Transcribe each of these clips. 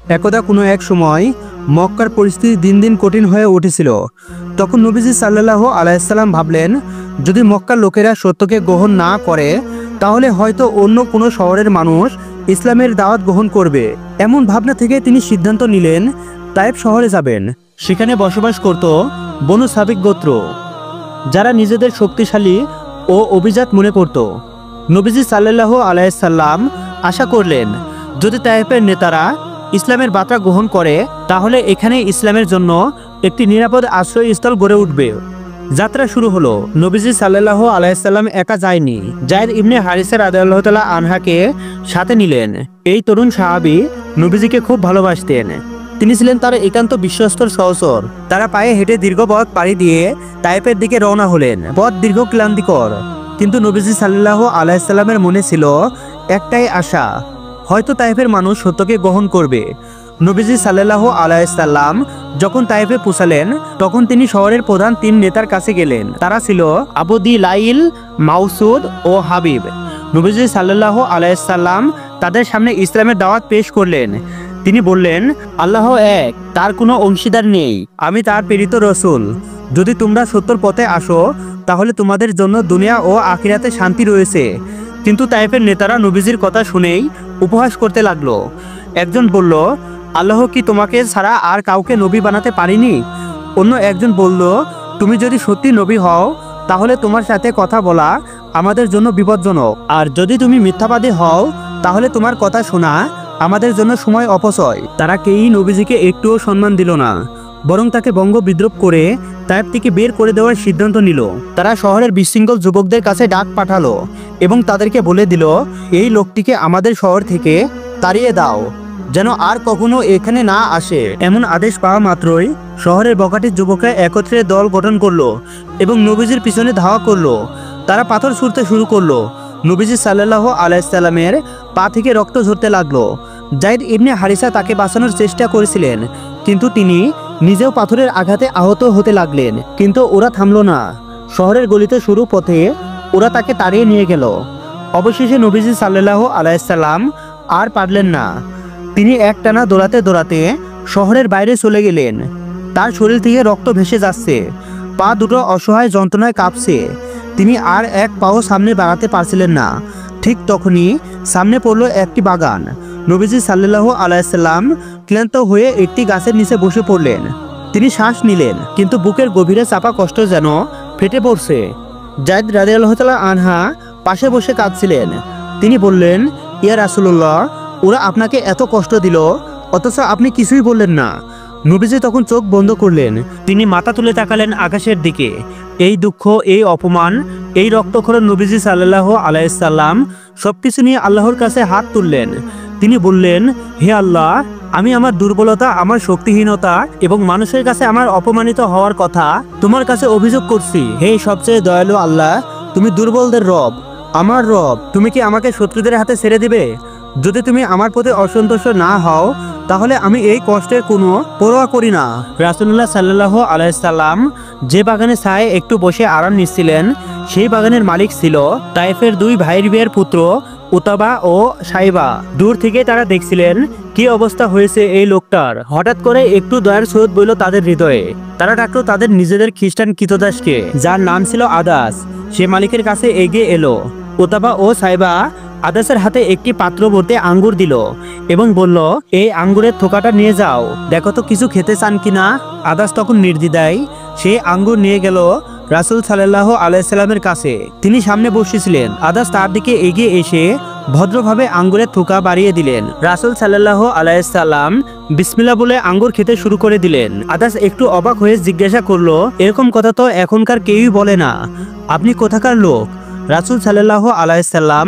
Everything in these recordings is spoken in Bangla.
একদা কোনো এক সময় মক্কার পরিস্থিতি দিন দিন কঠিন হয়ে উঠেছিল। তখন নবীজি সাল্লাল্লাহু আলাইহি সাল্লাম ভাবলেন, যদি মক্কার লোকেরা সত্যকে গ্রহণ না করে তাহলে হয়তো অন্য কোনো শহরের মানুষ ইসলামের দাওয়াত গ্রহণ করবে। এমন ভাবনা থেকে তিনি সিদ্ধান্ত নিলেন তায়েফ শহরে যাবেন। সেখানে বসবাস করত বনু সাবিক গোত্র, যারা নিজেদের শক্তিশালী ও অভিজাত মনে করত। নবীজি সাল্লাল্লাহু আলাইহি সাল্লাম আশা করলেন, যদি তায়েফের নেতারা ইসলামের বার্তা গ্রহণ করে তাহলে এখানে ইসলামের জন্য একটি নিরাপদ আশ্রয়স্থল গড়ে উঠবে। যাত্রা শুরু হলো। নবীজি সাল্লাল্লাহু আলাইহি সাল্লাম একা যায়নি, যায়েদ ইবনে হারিসা রাদিয়াল্লাহু তাআলা আনহাকে সাথে নিলেন। এই তরুণ সাহাবী নবীজিকে খুব ভালোবাসতেন। তিনি ছিলেন তার একান্ত বিশ্বস্তর সহচর। তারা পায়ে হেঁটে দীর্ঘ পথ পাড়ি দিয়ে তায়েফের দিকে রওনা হলেন। পথ দীর্ঘ ক্লান্তিকর, কিন্তু নবীজি সাল্লাল্লাহু আলাইহি সাল্লামের মনে ছিল একটাই আশা, হয়তো তায়েফের মানুষ সত্যকে গ্রহণ করবে। নবীজি সাল্লাল্লাহু আলাইহি সাল্লাম যখন তায়েফে পৌঁছালেন তখন তিনি শহরের প্রধান 3 নেতার কাছে গেলেন। তারা ছিল আবু দি লাইল, মাউসুদ ও হাবিব। নবীজি সাল্লাল্লাহু আলাইহি সাল্লাম তাদের সামনে ইসলামের দাওয়াত পেশ করলেন। তিনি বললেন, আল্লাহ এক, তার কোনো অংশীদার নেই, আমি তার প্রেরিত রসুল। যদি তোমরা সত্যর পথে আসো তাহলে তোমাদের জন্য দুনিয়া ও আখিরাতে শান্তি রয়েছে। কিন্তু তায়েফের নেতারা নবীজির কথা শুনেই উপহাস করতে লাগলো। একজন বলল, আল্লাহ কি তোমাকে ছাড়া আর কাউকে নবী বানাতে পারেনি? অন্য একজন বলল, তুমি যদি সত্যি নবী হও তাহলে তোমার সাথে কথা বলা আমাদের জন্য বিপজ্জনক, আর যদি তুমি মিথ্যাবাদী হও তাহলে তোমার কথা শোনা আমাদের জন্য সময় অপচয়। তারা কেউই নবীজিকে একটুও সম্মান দিল না, বরং তাকে বঙ্গ বিদ্রোহ করে তায়েফ থেকে বের করে দেওয়ার সিদ্ধান্ত নিল। তারা শহরের বিশৃঙ্খল যুবকদের কাছে ডাক পাঠালো এবং তাদেরকে বলে দিল, এই লোকটিকে আমাদের শহর থেকে তাড়িয়ে দাও, যেন আর কখনো এখানে না আসে। এমন আদেশ পাওয়া মাত্রই শহরের বখাটে যুবকরা একত্রে দল গঠন করলো এবং নবীজির পিছনে ধাওয়া করলো। তারা পাথর ছুঁড়তে শুরু করলো। নবীজি সাল্লাল্লাহু আলাইহি সাল্লামের পা থেকে রক্ত ঝরতে লাগলো। যায়েদ ইবনে হারিসা তাকে বাঁচানোর চেষ্টা করেছিলেন, কিন্তু তিনি নিজেও পাথরের আঘাতে আহত হতে লাগলেন। কিন্তু ওরা থামলো না। শহরের গলিতে শুরু পথে ওরা তাকে তাড়িয়ে নিয়ে গেল। অবশেষে নবীজি সাল্লাল্লাহু আলাইহি সাল্লাম আর পারলেন না। তিনি একটানা দৌড়াতে দৌড়াতে শহরের বাইরে চলে গেলেন। তার শরীর থেকে রক্ত ভেসে যাচ্ছে, পা দুটো অসহায় যন্ত্রণায় কাঁপছে। তিনি আর এক পাও সামনে বাড়াতে পারছিলেন না। ঠিক তখনই সামনে পড়ল একটি বাগান। নবীজি সাল্লাল্লাহু আলাইহি সাল্লাম ক্লান্ত হয়ে একটি গাছের নিচে বসে পড়লেন। তিনি শ্বাস নিলেন, কিন্তু বুকের গভীরে চাপা কষ্ট যেন ফেটে পড়ছে। যায়েদ রাদিয়াল্লাহু তাআলা আনহা পাশে বসে কাঁদছিলেন। তিনি বললেন, ইয়া রাসূলুল্লাহ, ওরা আপনাকে এত কষ্ট দিল অথচ আপনি কিছুই বললেন না। নবীজি তখন চোখ বন্ধ করলেন। তিনি মাথা তুলে তাকালেন আকাশের দিকে। এই দুঃখ, এই অপমান, এই রক্তক্ষরণ নবীজি সাল্লাল্লাহু আলাইহি সাল্লাম সবকিছু নিয়ে আল্লাহর কাছে হাত তুললেন। তিনি বললেন, হে আল্লাহ, আমি আমার দুর্বলতা, আমার শক্তিহীনতা এবং মানুষের কাছে আমার অপমানিত হওয়ার কথা তোমার কাছে অভিযোগ করছি। হে সবচেয়ে দয়ালু আল্লাহ, তুমি দুর্বলদের রব, আমার রব। তুমি কি আমাকে শত্রুদের হাতে ছেড়ে দিবে? যদি তুমি আমার প্রতি অসন্তুষ্ট না হও তাহলে আমি এই কষ্টের কোনো পরোয়া করি না। রাসূলুল্লাহ সাল্লাল্লাহু আলাইহি সাল্লাম যে বাগানে ছায়ে একটু বসে আরাম নিচ্ছিলেন সেই বাগানের মালিক ছিল তায়েফের 2 ভাইয়ের বিয়ের পুত্র উতাবা ও সাইবা। দূর থেকে তারা দেখছিলেন কি অবস্থা হয়েছে এই লোকটার। হঠাৎ করে একটু দয়ার স্রোত বইল তাদের হৃদয়ে। তারা ডাকলো তাদের নিজেদের খ্রিস্টান কৃতদাসকে, যার নাম ছিল আদাস। সে মালিকের কাছে এগিয়ে এলো। উতাবা ও সাইবা আদাসের হাতে একটি পাত্র ভর্তি আঙ্গুর দিল এবং বলল, এই আঙ্গুরের থোকাটা নিয়ে যাও, দেখো তো কিছু খেতে চান কিনা। আদাস তখন নির্দ্বিধায় সেই আঙ্গুর নিয়ে গেল রাসূল সাল্লাল্লাহু আলাইহি সাল্লামের কাছে। তিনি সামনে বসেছিলেন। আদাস তার দিকে এগিয়ে এসে ভদ্রভাবে আঙ্গুরের থোকা বাড়িয়ে দিলেন। রাসূল সাল্লাল্লাহু আলাইহি সাল্লাম বিসমিল্লাহ বলে আঙ্গুর খেতে শুরু করে দিলেন। আদাস একটু অবাক হয়ে জিজ্ঞাসা করলো, এরকম কথা তো এখনকার কেউই বলে না, আপনি কোথাকার লোক? রাসূল সাল্লাল্লাহু আলাইহি সাল্লাম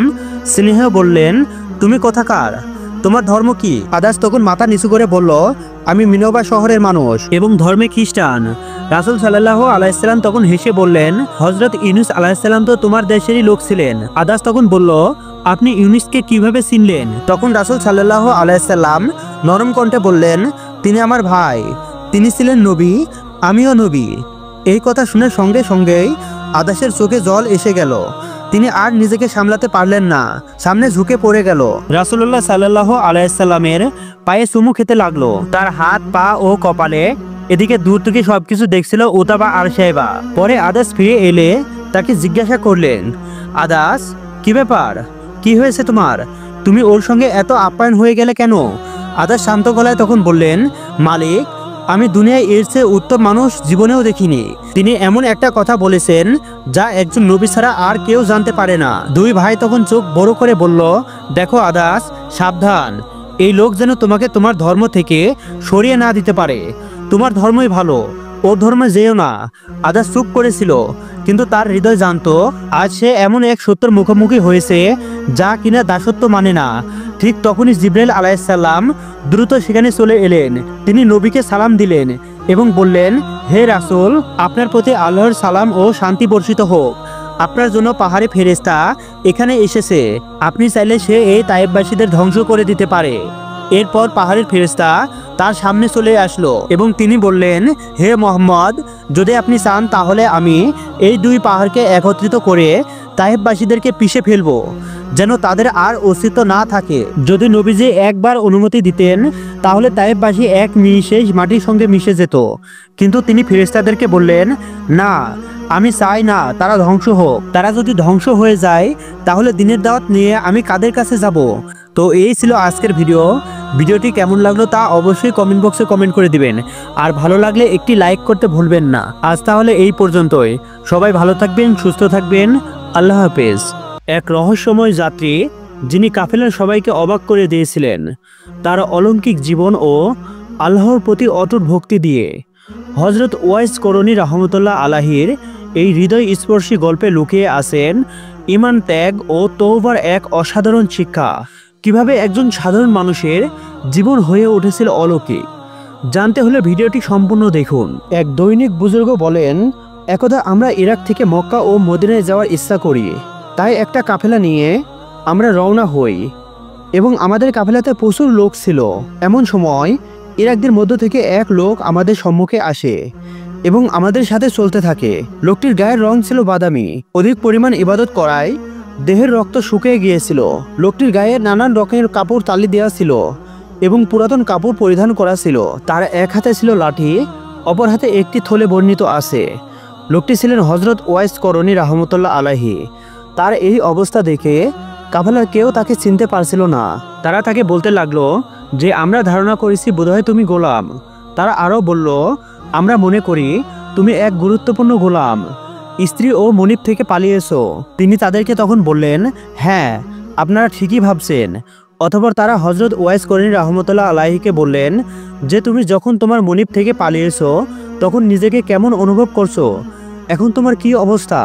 স্নেহ বললেন, তুমি কোথাকার? তোমার ধর্ম কি? আদাস তখন মাথা নিচু করে বলল, আমি মিনোবা শহরের মানুষ এবং ধর্মে খ্রিস্টান। রাসূল সাল্লাল্লাহু আলাইহি সাল্লাম তখন হেসে বললেন, হযরত ইউনূস আলাইহিস সালাম তো তোমার দেশেরই লোক ছিলেন। আদাস তখন বলল, আপনি ইউনূসকে কিভাবে চিনলেন? তখন রাসূল সাল্লাল্লাহু আলাইহি সাল্লাম নরম কণ্ঠে বললেন, তিনি আমার ভাই, তিনি ছিলেন নবী, আমিও নবী। এই কথা শুনে সঙ্গে সঙ্গেই আদাসের চোখে জল এসে গেল। তিনি আর নিজেকে সামলাতে পারলেন না, সামনে ঝুঁকে পড়ে গেল। রাসূলুল্লাহ সাল্লাল্লাহু আলাইহি সাল্লামের পায়ে চুমু খেতে লাগলো, তার হাত পা ও কপালে। এদিকে দূর থেকে সবকিছু দেখছিল উতাবা আর সাহেবা। পরে আদাস ফিরে এলে তাকে জিজ্ঞাসা করলেন, আদাস, কি ব্যাপার, কি হয়েছে তোমার? তুমি ওর সঙ্গে এত আপ্যায়ন হয়ে গেলে কেন? আদাস শান্ত গলায় তখন বললেন, মালিক, আমি দুনিয়ায় এর চেয়ে উত্তম মানুষ জীবনেও দেখিনি। তিনি এমন একটা কথা বলেছেন যা একজন নবী ছাড়া আর কেউ জানতে পারে না। দুই ভাই তখন চোখ বড় করে বলল, দেখো আদাস, সাবধান, এই লোক যেন তোমাকে তোমার ধর্ম থেকে সরিয়ে না দিতে পারে। তোমার ধর্মই ভালো, ও ধর্মে যেও না। আদাস চুপ করেছিল, কিন্তু তার হৃদয় জানতো আজ সে এমন এক সত্যের মুখোমুখি হয়েছে যা কিনা দাসত্ব মানে না। ঠিক তখনই জিবরাইল আলাইহিসসালাম দ্রুত সেখানে চলে এলেন। তিনি নবীকে সালাম দিলেন এবং বললেন, হে রাসূল, আপনার প্রতি আল্লাহর সালাম ও শান্তি বর্ষিত হোক। আপনার জন্য পাহাড়ি ফেরেশতা এখানে এসেছে। আপনি চাইলে সে এই তায়েববাসীদের ধ্বংস করে দিতে পারে। এরপর পাহাড়ের ফেরেশতা তার সামনে চলে আসলো এবং তিনি বললেন, হে মুহাম্মদ, যদি আপনি চান তাহলে আমি এই দুই পাহাড়কে একত্রিত করে তায়েববাসীদেরকে পিষে ফেলবো, যেন তাদের আর অস্তিত্ব না থাকে। যদি নবীজি একবার অনুমতি দিতেন তাহলে তায়েববাসী এক নিঃশেষ মাটির সঙ্গে মিশে যেত। কিন্তু তিনি ফেরেশতাদেরকে বললেন, না, আমি চাই না তারা ধ্বংস হোক। তারা যদি ধ্বংস হয়ে যায় তাহলে দিনের দাওয়াত নিয়ে আমি কাদের কাছে যাব? তো এই ছিল আজকের ভিডিওটি কেমন লাগলো তা অবশ্যই কমেন্ট বক্সে কমেন্ট করে দিবেন। আর ভালো লাগলে একটি লাইক করতে ভুলবেন না। আজ তাহলে এই পর্যন্তই। সবাই ভালো থাকবেন, সুস্থ থাকবেন। আল্লাহ হাফেজ। এক রহস্যময় যাত্রী যিনি কাফেলার সবাইকে অবাক করে দিয়েছিলেন তার অলৌকিক জীবন ও আল্লাহর প্রতি অটুট ভক্তি দিয়ে। হযরত ওয়াইস করণী রাহমাতুল্লাহ আলাইহির এই হৃদয় স্পর্শী গল্পে লুকিয়ে আছেন ঈমান, ত্যাগ ও তওবার এক অসাধারণ শিক্ষা। কিভাবে একজন সাধারণ মানুষের জীবন হয়ে উঠেছিল অলৌকিক, জানতে হলে ভিডিওটি সম্পূর্ণ দেখুন। এক দৈনিক বুজুর্গ বলেন, একদা আমরা ইরাক থেকে মক্কা ও মদিনায় যাওয়ার ইচ্ছা করি। তাই একটা কাফেলা নিয়ে আমরা রওনা হই এবং আমাদের কাফেলাতে প্রচুর লোক ছিল। এমন সময় ইরাকদের মধ্য থেকে এক লোক আমাদের সম্মুখে আসে এবং আমাদের সাথে চলতে থাকে। লোকটির গায়ের রং ছিল বাদামি। অধিক পরিমাণ ইবাদত করায় দেহের রক্ত শুকিয়ে গিয়েছিল। লোকটির গায়ে নানান রকমের কাপড় তালি দেওয়া ছিল এবং পুরাতন কাপড় পরিধান করা ছিল। তার এক হাতে ছিল লাঠি, অপর হাতে একটি থলে বর্ণিত আছে। লোকটি ছিলেন হযরত ওয়াইস করণী রাহমাতুল্লাহ আলাইহি। তার এই অবস্থা দেখে কাফেলার কেউ তাকে চিনতে পারছিল না। তারা তাকে বলতে লাগলো যে, আমরা ধারণা করেছি বোধহয় তুমি গোলাম। তারা আরও বলল, আমরা মনে করি তুমি এক গুরুত্বপূর্ণ গোলাম, স্ত্রী ও মনিব থেকে পালিয়েছো। তিনি তাদেরকে তখন বললেন, হ্যাঁ, আপনারা ঠিকই ভাবছেন। অতঃপর তারা হযরত ওয়াইস করণী রাহমাতুল্লাহ আলাইহিকে বললেন যে, তুমি যখন তোমার মনিব থেকে পালিয়েছো তখন নিজেকে কেমন অনুভব করছো? এখন তোমার কি অবস্থা?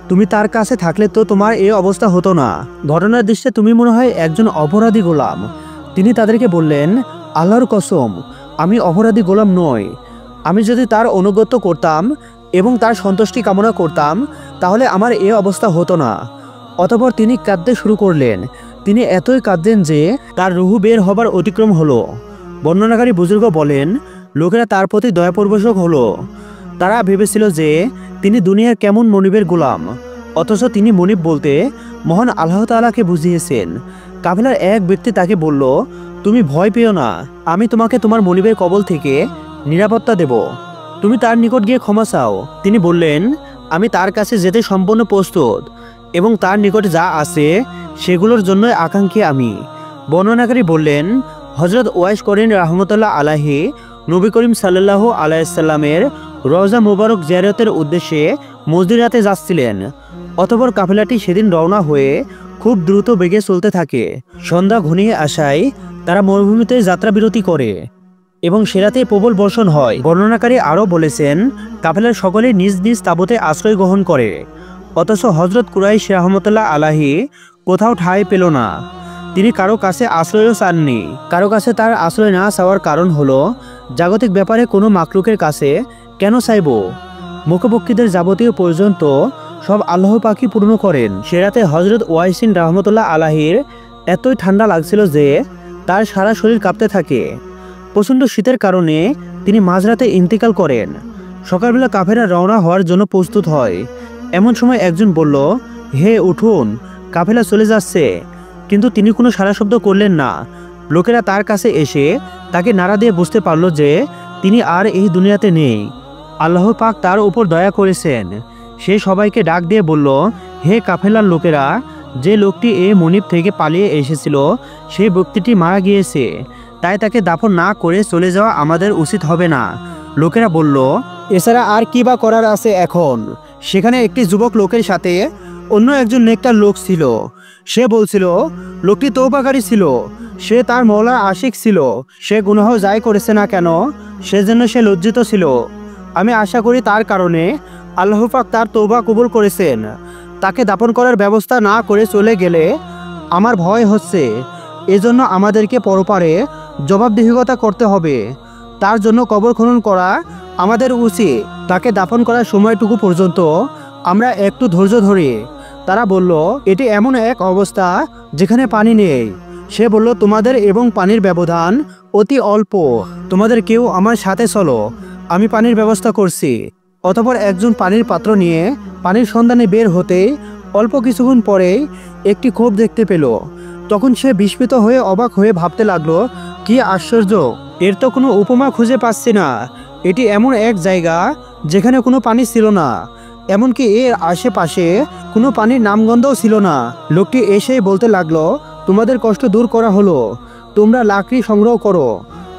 তুমি তার কাছে থাকলে তো তোমার এই অবস্থা হতো না। ঘটনার দৃশ্যে তুমি মনে হয় একজন অপরাধী গোলাম। তিনি তাদেরকে বললেন, আল্লাহর কসম, আমি অপরাধী গোলাম নই। আমি যদি তার অনুগত্য করতাম এবং তার সন্তুষ্টি কামনা করতাম তাহলে আমার এই অবস্থা হতো না। অতঃপর তিনি কাঁদতে শুরু করলেন। তিনি এতই কাঁদলেন যে তার রুহু বের হবার অতিক্রম হলো। বর্ণনাকারী বুজুর্গ বলেন, লোকেরা তার প্রতি দয়াপরবশক হলো। তারা ভেবেছিল যে তিনি দুনিয়ার কেমন মনিবের গোলাম, অথচ তিনি মনিব বলতে মহান আল্লাহ তাআলাকে বুঝিয়েছেন। কাফেলার এক ব্যক্তি তাকে বলল, তুমি ভয় পেও না, আমি তোমাকে তোমার মনিবের কবল থেকে নিরাপত্তা দেব। তুমি তার নিকট গিয়ে ক্ষমা চাও। তিনি বললেন, আমি তার কাছে যেতে সম্পূর্ণ প্রস্তুত এবং তার নিকটে যা আছে সেগুলোর জন্যই আকাঙ্ক্ষী আমি। বর্ণনাকারী বললেন, হযরত ওয়াইস করণী রাহমাতুল্লাহ আলাইহি নবী করিম সাল্লাল্লাহু আলাইহি সাল্লামের রওজা মুবারক জিয়ারতের উদ্দেশ্যে মসজিদে যাচ্ছিলেন। অতঃপর কাফেলাটি সেদিন রওনা হয়ে খুব দ্রুত বেগে চলতে থাকে। সন্ধ্যা ঘনিয়ে আসায় তারা মরুভূমিতে যাত্রা বিরতি করে এবং সে রাতে প্রবল বর্ষণ হয়। বর্ণনাকারী আরও বলেছেন, কাফেলার সকলে নিজ নিজ তাঁবুতে আশ্রয় গ্রহণ করে। অথচ হযরত কুরাইশ রাহমাতুল্লাহ আলাইহি কোথাও ঠাঁই পেল না। তিনি কারো কাছে আশ্রয়ও চাননি। কারো কাছে তার আশ্রয় না চাওয়ার কারণ হলো, জাগতিক ব্যাপারে কোনো মাকলুকের কাছে কেন চাইব? মুখপক্ষীদের যাবতীয় প্রয়োজন তো সব আল্লাহ পাকই পূর্ণ করেন। সে রাতে হযরত ওয়াইসিন রাহমাতুল্লাহ আলাইহির এতই ঠান্ডা লাগছিল যে তার সারা শরীর কাঁপতে থাকে। প্রচণ্ড শীতের কারণে তিনি মাঝরাতে ইন্তেকাল করেন। সকালবেলা কাফেররা রওনা হওয়ার জন্য প্রস্তুত হয়। এমন সময় একজন বলল, হে উঠুন, কাফেলা চলে যাচ্ছে। কিন্তু তিনি কোনো সাড়া শব্দ করলেন না। লোকেরা তার কাছে এসে তাকে নাড়া দিয়ে বুঝতে পারল যে তিনি আর এই দুনিয়াতে নেই। আল্লাহ পাক তার উপর দয়া করেছেন। সে সবাইকে ডাক দিয়ে বলল, হে কাফেলার লোকেরা, যে লোকটি এ মনিব থেকে পালিয়ে এসেছিল সেই ব্যক্তিটি মারা গিয়েছে, তাই তাকে দাফন না করে চলে যাওয়া আমাদের উচিত হবে না। লোকেরা বলল, এছাড়া আর কি বা করার আছে এখন? সেখানে একটি যুবক লোকের সাথে অন্য একজন নেককার লোক ছিল। সে বলছিল, লোকটি তওবাকারী ছিল, সে তার মওলার আশিক ছিল। সে গুনাহ যাই করেছে না কেন, সেজন্য সে লজ্জিত ছিল। আমি আশা করি তার কারণে আল্লাহ পাক তার তওবা কবুল করেছেন। তাকে দাফন করার ব্যবস্থা না করে চলে গেলে আমার ভয় হচ্ছে। এজন্য আমাদেরকে পরপারে জবাবদিহিতা করতে হবে। তার জন্য কবর খনন করা আমাদের উচিত। তাকে দাফন করার সময়টুকু পর্যন্ত আমরা একটু ধৈর্য ধরি। তারা বলল, এটি এমন এক অবস্থা যেখানে পানি নেই। সে বলল, তোমাদের এবং পানির ব্যবধান অতি অল্প। তোমাদের কেউ আমার সাথে চলো, আমি পানির ব্যবস্থা করছি। অতঃপর একজন পানির পাত্র নিয়ে পানির সন্ধানে বের হতে অল্প কিছুক্ষণ পরেই একটি খোপ দেখতে পেল। তখন সে বিস্মিত হয়ে অবাক হয়ে ভাবতে লাগলো, কি আশ্চর্য, এর তো কোনো উপমা খুঁজে পাচ্ছি না। এটি এমন এক জায়গা যেখানে কোনো পানি ছিল না, এমনকি এর আশেপাশে কোনো পানির নামগন্ধও ছিল না। লোকটি এসেই বলতে লাগলো, তোমাদের কষ্ট দূর করা হলো, তোমরা লাকড়ি সংগ্রহ করো।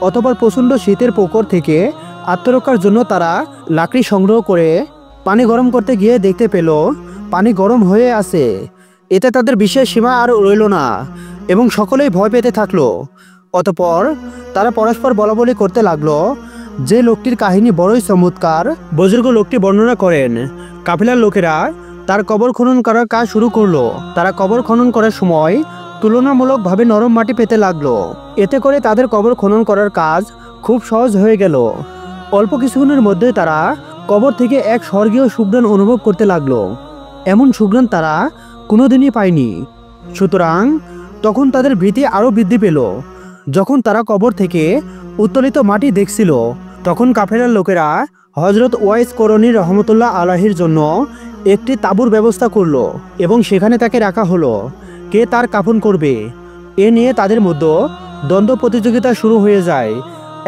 অতঃপর প্রচণ্ড শীতের প্রখর থেকে আত্মরক্ষার জন্য তারা লাকড়ি সংগ্রহ করে পানি গরম করতে গিয়ে দেখতে পেল পানি গরম হয়ে আছে। এতে তাদের বিশেষ সীমা আর রইল না এবং সকলেই ভয় পেতে থাকলো। অতঃপর তারা পরস্পর বলাবলি করতে লাগলো। যে লোকটির কাহিনী বড়ই চমৎকার, বুজুর্গ লোকটি বর্ণনা করেন, কাফিলার লোকেরা তার কবর খনন করার কাজ শুরু করলো। তারা কবর খনন করার সময় তুলনামূলকভাবে নরম মাটি পেতে লাগলো। এতে করে তাদের কবর খনন করার কাজ খুব সহজ হয়ে গেল। অল্প কিছুক্ষণের মধ্যে তারা কবর থেকে এক স্বর্গীয় সুঘ্রাণ অনুভব করতে লাগলো। এমন সুঘ্রাণ তারা কোনোদিনই পায়নি। সুতরাং তখন তাদের ভীতি আরও বৃদ্ধি পেল। যখন তারা কবর থেকে উত্তোলিত মাটি দেখছিল, তখন কাফেলার লোকেরা হজরত ওয়াইস করণী রহমতুল্লাহ আলাহির জন্য একটি তাঁবুর ব্যবস্থা করলো এবং সেখানে তাকে রাখা হলো। কে তার কাফন করবে এ নিয়ে তাদের মধ্যে দ্বন্দ্ব প্রতিযোগিতা শুরু হয়ে যায়।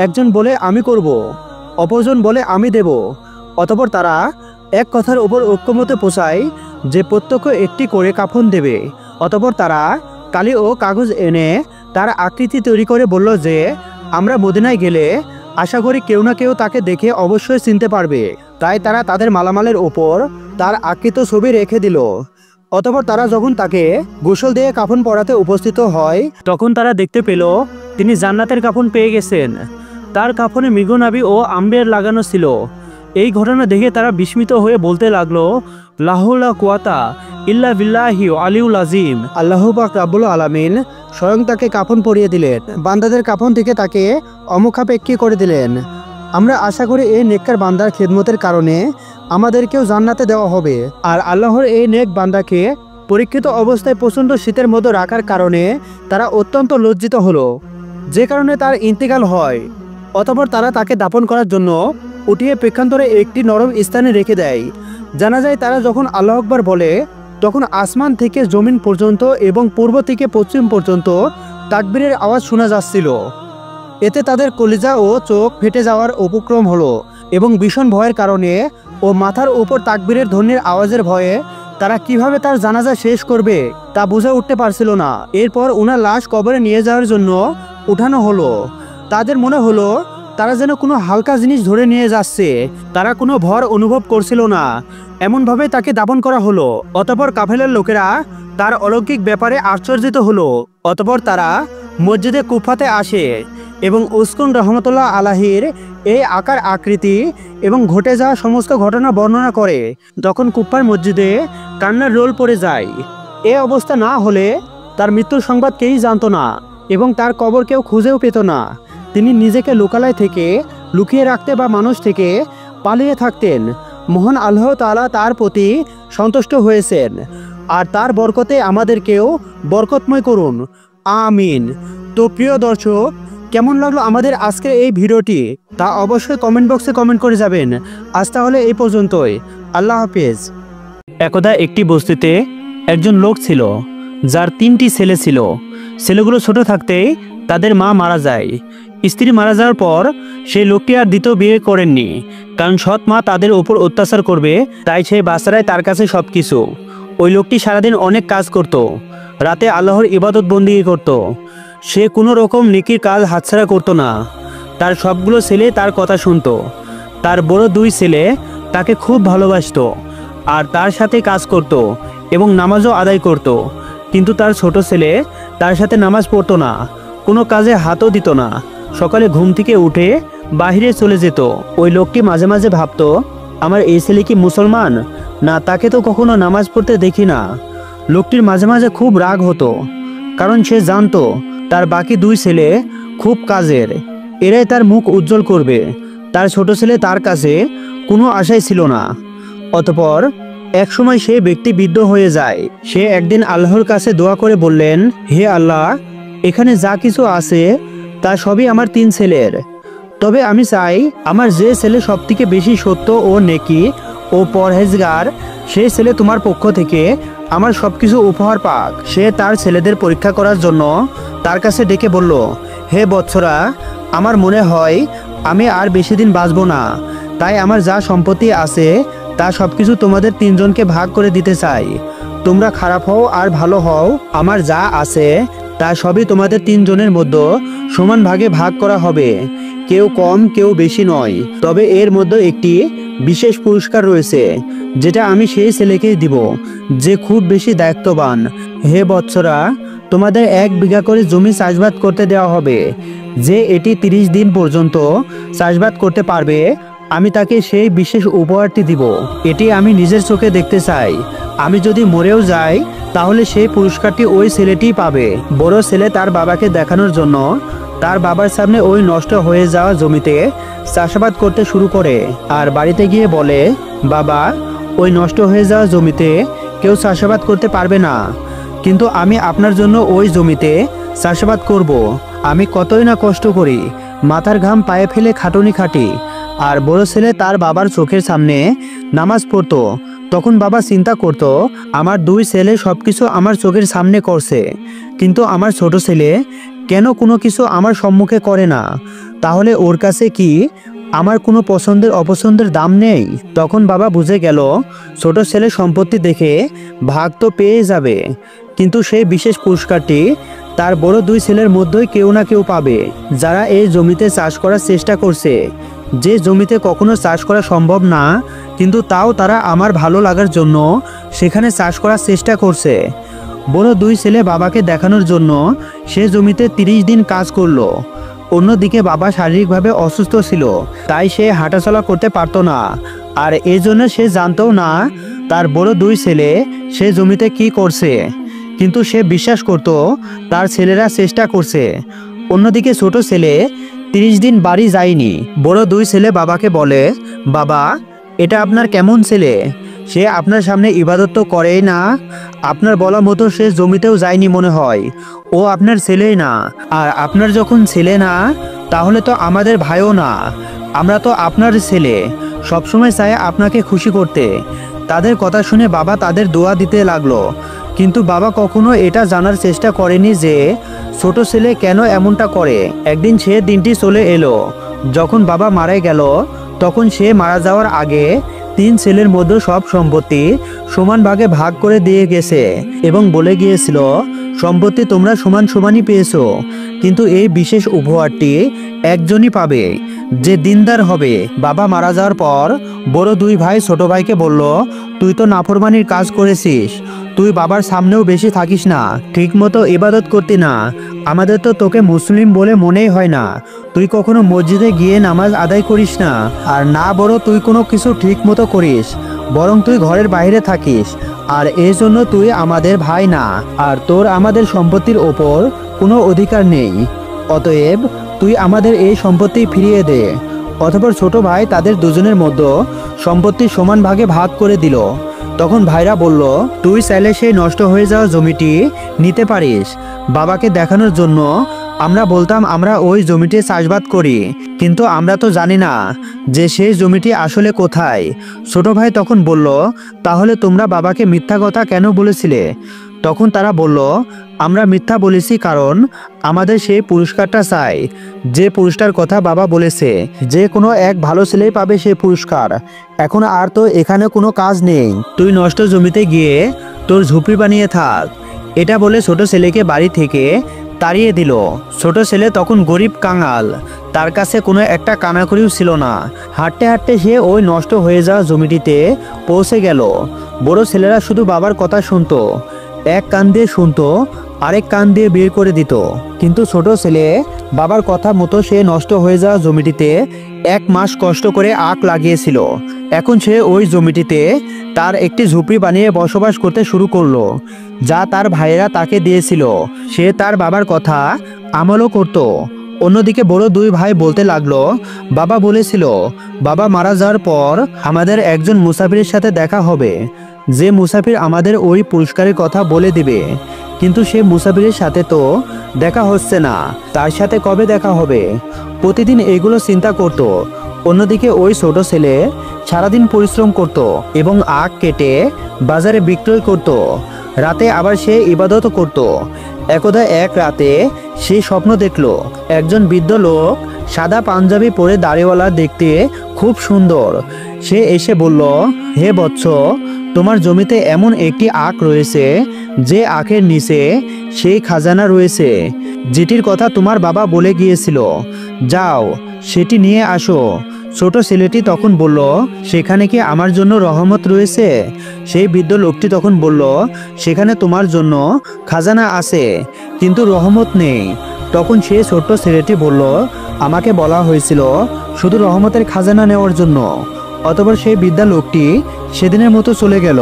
একজন বলে আমি করব, অপরজন বলে আমি দেব। অতঃপর তারা এক কথার উপর ঐক্যমতে পৌঁছায় যে প্রত্যক্ষ একটি করে কাফন দেবে। অতঃপর তারা কালি ও কাগজ এনে তার আকৃতি তৈরি করে বলল যে আমরা মদিনায় গেলে আশা করি কেউ না কেউ তাকে দেখে অবশ্যই চিনতে পারবে। তাই তারা তাদের মালামালের ওপর তার আকৃত ছবি রেখে দিল। অতঃপর তারা যখন তাকে গোসল দিয়ে কাফন পরাতে উপস্থিত হয়, তখন তারা দেখতে পেল তিনি জান্নাতের কাফন পেয়ে গেছেন। তার কাফনে মৃগনাভি ও আম্বের লাগানো ছিল। এই ঘটনা দেখে তারা বিস্মিত হয়ে বলতে লাগলো, লা হাওলা কুওয়াতা ইল্লা বিল্লাহি আলিউল আজিম। আল্লাহ পাক রাব্বুল আলামিন স্বয়ং তাকে কাফন পরিয়ে দিলেন, বান্দাদের কাফন থেকে তাকে অমুখাপেক্ষী করে দিলেন। আমরা আশা করি এই নেককার বান্দার খেদমতের কারণে আমাদেরকেও জান্নাতে দেওয়া হবে। আর আল্লাহর এই নেক বান্দাকে পরীক্ষিত অবস্থায় প্রচণ্ড শীতের মধ্যে রাখার কারণে তারা অত্যন্ত লজ্জিত হলো, যে কারণে তার ইন্তেকাল হয়। অতঃপর তারা তাকে দাফন করার জন্য উঠিয়ে পেক্ষান্তরে একটি নরম স্থানে রেখে দেয়। জানা যায় তারা যখন আল্লাহ আকবার বলে, তখন আসমান থেকে জমিন পর্যন্ত এবং পূর্ব থেকে পশ্চিম পর্যন্ত তাকবীরের আওয়াজ শোনা যাচ্ছিল। এতে তাদের কলিজা ও চোখ ফেটে যাওয়ার উপক্রম হলো এবং ভীষণ ভয়ের কারণে ও মাথার উপর তাকবীরের ধ্বনির আওয়াজের ভয়ে তারা কিভাবে তার জানাজা শেষ করবে তা বুঝে উঠতে পারছিল না। এরপর ওনার লাশ কবরে নিয়ে যাওয়ার জন্য উঠানো হলো। তাদের মনে হলো তারা যেন কোনো হালকা জিনিস ধরে নিয়ে যাচ্ছে। তারা কোনো ভর অনুভব করছিল না। এমনভাবে তাকে দাফন করা হলো। অতঃপর কাফেলার লোকেরা তার অলৌকিক ব্যাপারে আশ্চর্যিত হলো। অতঃপর তারা মসজিদে কুফাতে আসে এবং উসকুন রহমতুল্লাহ আলাহির এই আকার আকৃতি এবং ঘটে যাওয়া সমস্ত ঘটনা বর্ণনা করে। তখন কুফার মসজিদে কান্নার রোল পড়ে যায়। এ অবস্থা না হলে তার মৃত্যুর সংবাদ কেউই জানতো না এবং তার কবর কেউ খুঁজেও পেত না। তিনি নিজেকে লোকালয় থেকে লুকিয়ে রাখতে বা মানুষ থেকে পালিয়ে থাকতেন। মহান আল্লাহ তাআলা তার প্রতি সন্তুষ্ট হয়েছেন, আর তার বরকতে আমাদেরকেও বরকতময় করুন, আমিন। তো প্রিয় দর্শক, কেমন লাগলো আমাদের আজকের এই ভিডিওটি তা অবশ্যই কমেন্ট বক্সে কমেন্ট করে যাবেন। আজ তাহলে এই পর্যন্তই, আল্লাহ হাফেজ। একদা একটি বস্তিতে একজন লোক ছিল যার 3টি ছেলে ছিল। ছেলেগুলো ছোট থাকতেই তাদের মা মারা যায়। স্ত্রী মারা যাওয়ার পর সেই লোকটি আর দ্বিতীয় বিয়ে করেননি, কারণ সৎ মা তাদের উপর অত্যাচার করবে, তাই সেই বাচ্চারাই তার কাছে সব কিছু। ওই লোকটি সারাদিন অনেক কাজ করত, রাতে আল্লাহর ইবাদত বন্দিগি করত। সে কোনো রকম নেকির কাজ হাতছাড়া করতো না। তার সবগুলো ছেলে তার কথা শুনতো। তার বড় 2 ছেলে তাকে খুব ভালোবাসতো আর তার সাথে কাজ করত এবং নামাজও আদায় করত। কিন্তু তার ছোট ছেলে তার সাথে নামাজ পড়তো না, কোনো কাজে হাতও দিত না। সকালে ঘুম থেকে উঠে বাহিরে চলে যেত। ওই লোকটি মাঝে মাঝে ভাবতো, আমার এই ছেলে কি মুসলমান? না, তাকে তো কখনো নামাজ পড়তে দেখি না। লোকটির মাঝে মাঝে খুব রাগ হতো, কারণ সে জানতো তার বাকি 2 ছেলে খুব কাজের, এরাই তার মুখ উজ্জ্বল করবে। তার ছোট ছেলে তার কাছে কোনো আশাই ছিল না। অতঃপর একসময় সে ব্যক্তি বৃদ্ধ হয়ে যায়। সে একদিন আল্লাহর কাছে দোয়া করে বললেন, হে আল্লাহ, এখানে যা কিছু আছে তা সবই আমার 3 ছেলের। তবে আমি চাই আমার যে ছেলে সবথেকে বেশি সত্য ও নেকি ও পরহেজগার, সেই ছেলে তোমার পক্ষ থেকে আমার সবকিছু উপহার পাক। সে তার ছেলেদের পরীক্ষা করার জন্য তার কাছে ডেকে বলল, হে বৎসরা, আমার মনে হয় আমি আর বেশি দিন বাঁচব না, তাই আমার যা সম্পত্তি আছে তা সবকিছু তোমাদের 3 জনকে ভাগ করে দিতে চাই। তোমরা খারাপ হও আর ভালো হও, আমার যা আছে তা সবই তোমাদের 3 জনের মধ্যে সমান ভাগে ভাগ করা হবে, কেউ কম কেউ বেশি নয়। তবে এর মধ্যে একটি বিশেষ পুরস্কার রয়েছে, যেটা আমি সেই ছেলেকেই দিব যে খুব বেশি দায়িত্ববান। হে বৎসরা, তোমাদের 1 বিঘা করে জমি চাষবাদ করতে দেওয়া হবে। যে এটি 30 দিন পর্যন্ত চাষবাদ করতে পারবে, আমি তাকে সেই বিশেষ উপহারটি দিব। এটি আমি নিজের চোখে দেখতে চাই। আমি যদি মরেও যাই তাহলে সেই পুরস্কারটি ওই ছেলেটিই পাবে। বড় ছেলে তার বাবাকে দেখানোর জন্য তার বাবার সামনে ওই নষ্ট হয়ে যাওয়া জমিতে চাষাবাদ করতে শুরু করে আর বাড়িতে গিয়ে বলে, বাবা, ওই নষ্ট হয়ে যাওয়া জমিতে কেউ চাষাবাদ করতে পারবে না, কিন্তু আমি আপনার জন্য ওই জমিতে চাষাবাদ করব। আমি কতই না কষ্ট করি, মাথার ঘাম পায়ে ফেলে খাটুনি খাটি। আর বড় ছেলে তার বাবার চোখের সামনে নামাজ পড়তো। তখন বাবা চিন্তা করত, আমার 2 ছেলে সবকিছু আমার চোখের সামনে করছে, কিন্তু আমার ছোট ছেলে কেন কোনো কিছু আমার সম্মুখে করে না? তাহলে ওর কাছে কি আমার কোনো পছন্দের অপছন্দের দাম নেই? তখন বাবা বুঝে গেল, ছোট ছেলে সম্পত্তি দেখে ভাগ তো পেয়ে যাবে, কিন্তু সেই বিশেষ পুরস্কারটি তার বড় 2 ছেলের মধ্যেই কেউ না কেউ পাবে, যারা এই জমিতে চাষ করার চেষ্টা করছে। যে জমিতে কখনো চাষ করা সম্ভব না, কিন্তু তাও তারা আমার ভালো লাগার জন্য সেখানে চাষ করার চেষ্টা করছে। বড় 2 ছেলে বাবাকে দেখানোর জন্য সে জমিতে 30 দিন কাজ করলো। অন্যদিকে বাবা শারীরিকভাবে অসুস্থ ছিল, তাই সে হাঁটাচলা করতে পারতো না, আর এই জন্য সে জানতও না তার বড় 2 ছেলে সে জমিতে কি করছে, কিন্তু সে বিশ্বাস করত তার ছেলেরা চেষ্টা করছে। অন্যদিকে ছোট ছেলে 30 দিন বাড়ি যায়নি। বড় 2 ছেলে বাবাকে বলে, বাবা, এটা আপনার কেমন ছেলে? সে আপনার সামনে ইবাদত তো করেই না, আপনার বলা মতো সে জমিতেও যায়নি মনে হয়। ও আপনার ছেলেই না, আর আপনার যখন ছেলে না, তাহলে তো আমাদের ভাইও না। আমরা তো আপনার ছেলে, সবসময় চাই আপনাকে খুশি করতে। তাদের কথা শুনে বাবা তাদের দোয়া দিতে লাগলো, কিন্তু বাবা কখনো এটা জানার চেষ্টা করেনি যে ছোট ছেলে কেন এমনটা করে। একদিন সে দিনটি চলে এলো যখন বাবা মারা গেল। তখন সে মারা যাওয়ার আগে 3 ছেলের মধ্যে সব সম্পত্তি সমান ভাগে ভাগ করে দিয়ে গেছে এবং বলে গিয়েছিল, সম্পত্তি তোমরা সমান সমানই পেয়েছো, কিন্তু এই বিশেষ উপহারটি একজনই পাবে, যে দিনদার হবে। বাবা মারা যাওয়ার পর বড় 2 ভাই ছোট ভাইকে বলল, তুই তো নাফরমানির কাজ করেছিস, তুই বাবার সামনেও বেশি থাকিস না, ঠিক মতো ইবাদত করতি না, আমাদের তো তোকে মুসলিম বলে মনেই হয় না, তুই কখনো মসজিদে গিয়ে নামাজ আদায় করিস না, আর না বড় তুই কোনো কিছু ঠিক মতো করিস, বরং তুই ঘরের বাইরে থাকিস, আর এই জন্য তুই আমাদের ভাই না, আর তোর আমাদের সম্পত্তির ওপর কোনো অধিকার নেই। অতএব তুই আমাদের এই সম্পত্তি ফিরিয়ে দে। অতঃপর ছোট ভাই তাদের দুজনের মধ্যে সম্পত্তি সমান ভাগে ভাগ করে দিল। তখন ভাইরা বলল, তুই চাইলে সেই নষ্ট হয়ে যাওয়া জমিটি নিতে পারিস। বাবাকে দেখানোর জন্য আমরা বলতাম আমরা ওই জমিতে চাষবাদ করি, কিন্তু আমরা তো জানি না যে সেই জমিটি আসলে কোথায়। ছোট ভাই তখন বলল, তাহলে তোমরা বাবাকে মিথ্যা কথা কেন বলেছিলে? তখন তারা বলল, আমরা মিথ্যা বলেছি কারণ আমাদের সেই পুরস্কারটা চাই, যে পুরস্কার কথা বাবা বলেছে, যে কোনো এক ভালো ছেলেই পাবে সেই পুরস্কার। এখন আর তো এখানে কোনো কাজ নেই, তুই নষ্ট জমিতে গিয়ে তোর ঝুপড়ি বানিয়ে থাক। এটা বলে ছোট ছেলেকে বাড়ি থেকে তাড়িয়ে দিল। ছোট ছেলে তখন গরিব কাঙাল, তার কাছে কোনো একটা কানাকড়িও ছিল না। হাঁটতে হাঁটতে সে ওই নষ্ট হয়ে যাওয়া জমিটিতে পৌঁছে গেল। বড় ছেলেরা শুধু বাবার কথা শুনতো, এক কান দিয়ে শুনতো, আরেক কান দিয়ে বের করে দিত। কিন্তু ছোট ছেলে বাবার কথা মতো সে নষ্ট হয়ে যাওয়া জমিটিতে 1 মাস কষ্ট করে আখ লাগিয়েছিল। এখন সে ওই জমিটিতে তার একটি ঝুপড়ি বানিয়ে বসবাস করতে শুরু করলো, যা তার ভাইয়েরা তাকে দিয়েছিল। সে তার বাবার কথা আমলও করত। অন্যদিকে বড় 2 ভাই বলতে লাগলো, বাবা বলেছিল বাবা মারা যাওয়ার পর আমাদের একজন মুসাফিরের সাথে দেখা হবে, যে মুসাফির আমাদের ওই পুরস্কারের কথা বলে দিবে। কিন্তু সে মুসাফিরের সাথে তো দেখা হচ্ছে না, তার সাথে কবে দেখা হবে? প্রতিদিন এগুলো চিন্তা করত। অন্যদিকে ওই ছোট ছেলে সারাদিন পরিশ্রম করত এবং আখ কেটে বাজারে বিক্রয় করত। রাতে আবার সে ইবাদত করত। একদা এক রাতে সে স্বপ্ন দেখল, একজন বৃদ্ধ লোক সাদা পাঞ্জাবি পরে দাড়িওয়ালা, দেখতে খুব সুন্দর। সে এসে বলল, হে বৎস, তোমার জমিতে এমন একটি আখ রয়েছে যে আখের নিচে সেই খাজানা রয়েছে যেটির কথা তোমার বাবা বলে গিয়েছিল। যাও সেটি নিয়ে আসো। ছোট ছেলেটি তখন বলল, সেখানে কি আমার জন্য রহমত রয়েছে? সেই বৃদ্ধ লোকটি তখন বলল, সেখানে তোমার জন্য খাজানা আছে, কিন্তু রহমত নেই। তখন সেই ছোট্ট ছেলেটি বলল, আমাকে বলা হয়েছিল শুধু রহমতের খাজানা নেওয়ার জন্য। অতঃপর সেই বৃদ্ধা লোকটি সেদিনের মতো চলে গেল